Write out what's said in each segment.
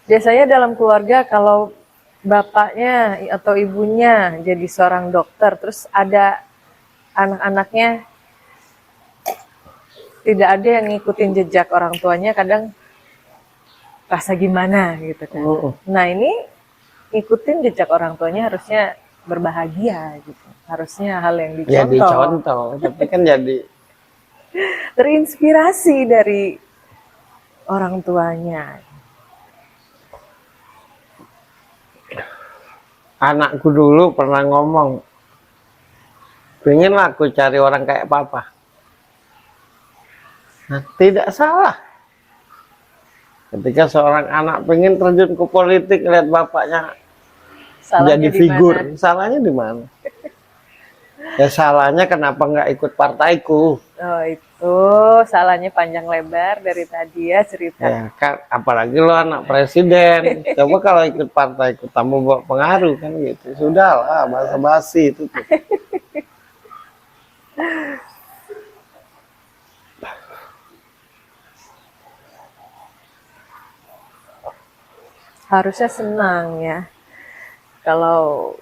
Biasanya dalam keluarga kalau bapaknya atau ibunya jadi seorang dokter, terus ada anak-anaknya tidak ada yang ngikutin jejak orang tuanya, kadang rasa gimana gitu kan. Nah ini ikutin jejak orang tuanya harusnya berbahagia gitu. Harusnya hal yang dicontoh. Jadi contoh, tapi kan jadi terinspirasi dari orang tuanya. anakku dulu pernah ngomong, pengenlah aku cari orang kayak papa. Nah, tidak salah. Ketika seorang anak pengen terjun ke politik, lihat bapaknya Salahnya jadi figur, salahnya di mana? Ya salahnya kenapa nggak ikut partaiku? Oh itu salahnya panjang lebar dari tadi ya cerita. Ya kan, apalagi lo anak presiden. Coba kalau ikut partaiku, tambah bawa pengaruh kan gitu. Sudahlah, basa-basi itu tuh. Harusnya senang ya kalau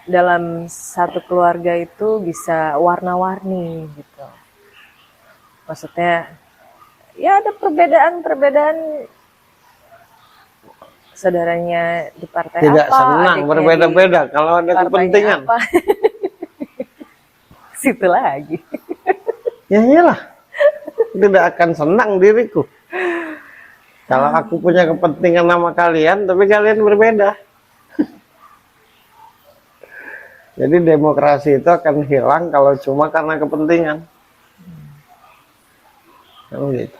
dalam satu keluarga itu bisa warna-warni gitu. Maksudnya ya ada perbedaan saudaranya di partai tidak apa, senang berbeda-beda kalau ada kepentingan. Situ lagi. Ya iyalah, tidak akan senang diriku kalau aku punya kepentingan sama kalian, tapi kalian berbeda. Jadi demokrasi itu akan hilang kalau cuma karena kepentingan. Gitu.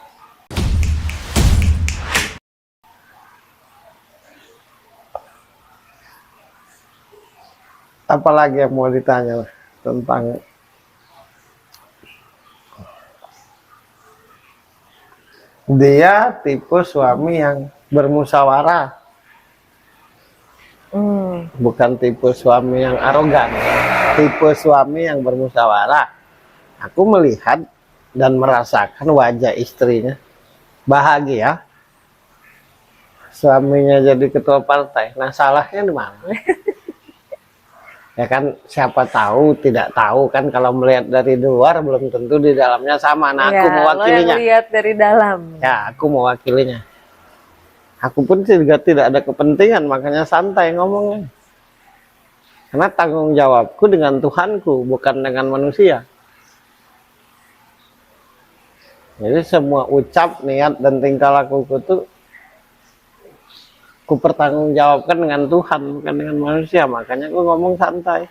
Apalagi yang mau ditanya tentang dia tipe suami yang bermusyawarah, bukan tipe suami yang arogan, tipe suami yang bermusyawarah. Aku melihat dan merasakan wajah istrinya bahagia, suaminya jadi ketua partai. Nah salahnya di mana? Ya kan siapa tahu, tidak tahu kan, kalau melihat dari luar belum tentu di dalamnya sama. Nah aku mewakilinya. Lihat dari dalam. Ya aku mewakilinya. Aku pun juga tidak ada kepentingan, makanya santai ngomongnya. Karena tanggung jawabku dengan Tuhanku, bukan dengan manusia. Jadi semua ucap, niat, dan tingkah lakuku itu ku pertanggungjawabkan dengan Tuhan, bukan dengan manusia. Makanya aku ngomong santai.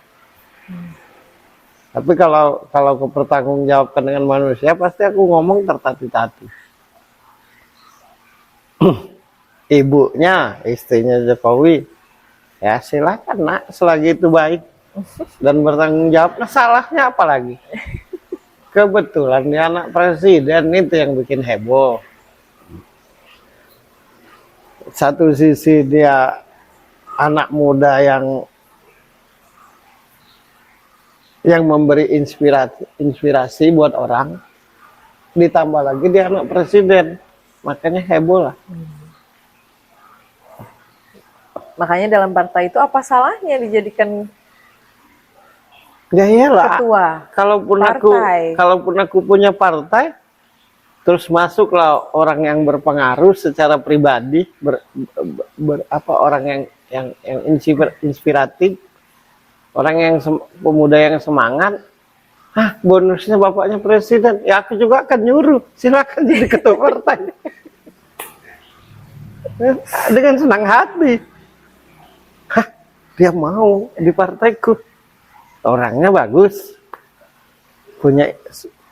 Tapi kalau ku pertanggungjawabkan dengan manusia, pasti aku ngomong tertati-tati. Ibunya, istrinya Jokowi, ya silakan nak, selagi itu baik dan bertanggung jawab. Nah salahnya apa lagi? Kebetulan dia anak presiden, itu yang bikin heboh. Satu sisi dia anak muda yang memberi inspirasi buat orang, ditambah lagi dia anak presiden, makanya heboh lah. Makanya dalam partai itu apa salahnya dijadikan ya iyalah, ketua? Kalaupun aku punya partai, terus masuklah orang yang berpengaruh secara pribadi, orang yang inspiratif, orang yang pemuda yang semangat. Bonusnya bapaknya presiden, ya aku juga akan nyuruh, silakan jadi ketua partai. Dengan senang hati. Dia mau di partaiku, orangnya bagus, punya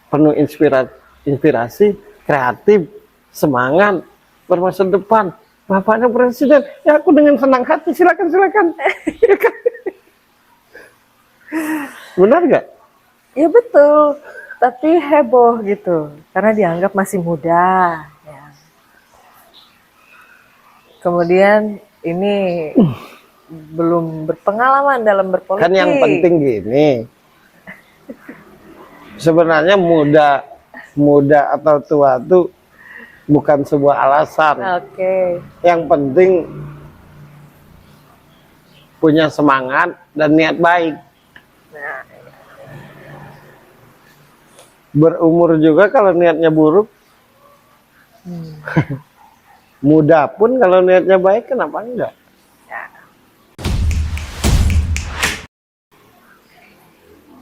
penuh inspirasi, kreatif, semangat, bermasa depan. Bapaknya presiden, ya aku dengan senang hati, silakan. Benar gak? Ya betul, tapi heboh gitu, karena dianggap masih muda. Ya. Kemudian ini belum berpengalaman dalam berpolitik. Kan yang penting gini, sebenarnya muda atau tua tuh bukan sebuah alasan. Oke. Yang penting punya semangat dan niat baik. Nah, Berumur juga kalau niatnya buruk. Muda pun kalau niatnya baik, kenapa enggak?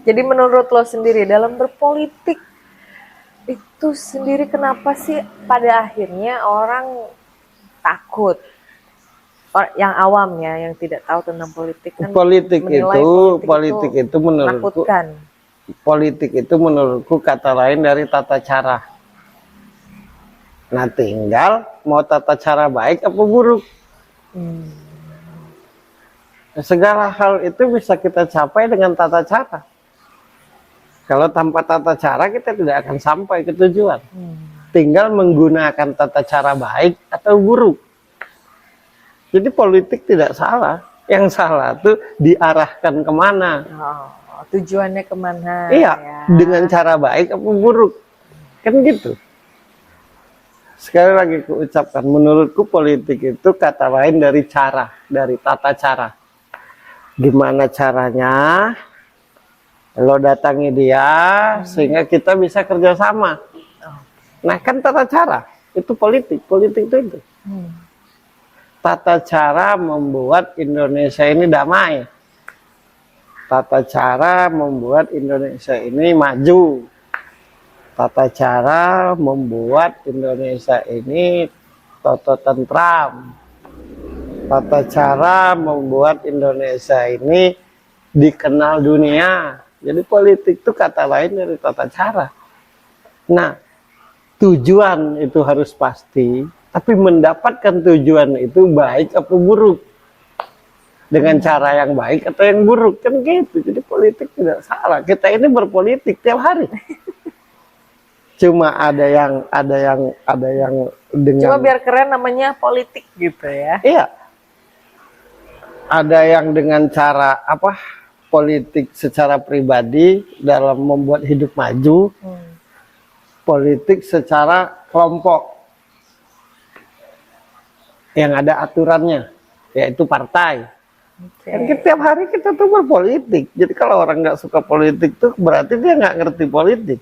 jadi menurut lo sendiri dalam berpolitik itu sendiri kenapa sih pada akhirnya orang takut? Yang awam ya, yang tidak tahu tentang politik kan Politik menilai itu menurutku, menakutkan. politik itu menurutku kata lain dari tata cara. Nah, tinggal mau tata cara baik apa buruk. Segala hal itu bisa kita capai dengan tata cara. Kalau tanpa tata cara kita tidak akan sampai ke tujuan. Tinggal menggunakan tata cara baik atau buruk. Jadi politik tidak salah. Yang salah tuh diarahkan kemana. Tujuannya kemana? Iya, ya. dengan cara baik apa buruk. Kan gitu. Sekali lagi kuucapkan, menurutku politik itu kata lain dari cara, dari tata cara. Gimana caranya lo datangi dia sehingga kita bisa kerjasama. Nah, kan tata cara itu politik itu. Tata cara membuat Indonesia ini damai. Tata cara membuat Indonesia ini maju. Tata cara membuat Indonesia ini tentram. Tata cara membuat Indonesia ini dikenal dunia. Jadi politik itu kata lain dari tata cara. Nah, tujuan itu harus pasti, tapi mendapatkan tujuan itu baik apa buruk. Dengan cara yang baik atau yang buruk, kan gitu. Jadi politik tidak salah. Kita ini berpolitik tiap hari. Cuma ada yang dengan, cuma biar keren namanya politik gitu ya. Iya. Ada yang dengan cara apa? Politik secara pribadi dalam membuat hidup maju. Politik secara kelompok yang ada aturannya, yaitu partai. Kan tiap hari kita tuh berpolitik. Jadi kalau orang nggak suka politik tuh berarti dia nggak ngerti politik.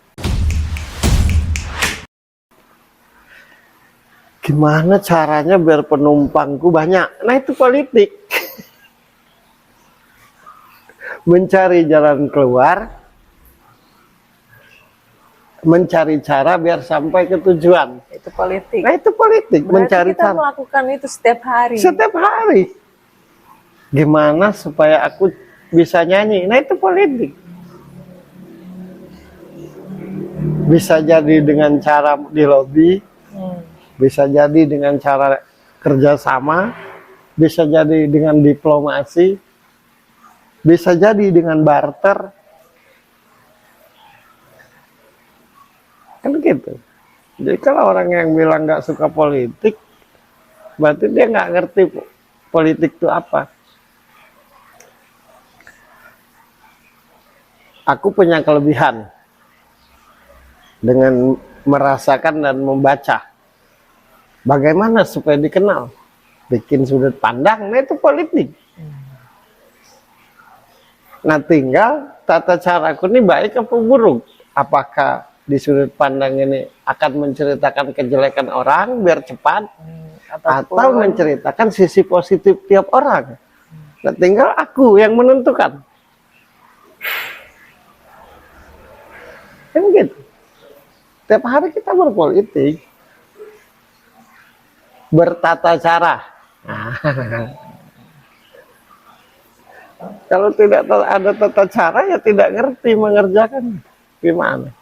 Gimana caranya biar penumpangku banyak? Nah, itu politik. Mencari jalan keluar, mencari cara biar sampai ke tujuan. Itu politik. Nah, itu politik. Berarti mencari kita cara. melakukan itu setiap hari. Setiap hari. Gimana supaya aku bisa nyanyi? Nah, itu politik. Bisa jadi dengan cara di lobi. Bisa jadi dengan cara kerjasama, bisa jadi dengan diplomasi, bisa jadi dengan barter, kan gitu. Jadi kalau orang yang bilang nggak suka politik, berarti dia nggak ngerti politik itu apa. Aku punya kelebihan dengan merasakan dan membaca. Bagaimana supaya dikenal? Bikin sudut pandang, nah itu politik. Nah, tinggal tata caraku ini baik apa buruk. Apakah di sudut pandang ini akan menceritakan kejelekan orang biar cepat, atau menceritakan sisi positif tiap orang. Nah, tinggal aku yang menentukan. Kan gitu. Tiap hari kita berpolitik. Bertata cara. Kalau tidak ada tata cara ya tidak ngerti mengerjakan gimana.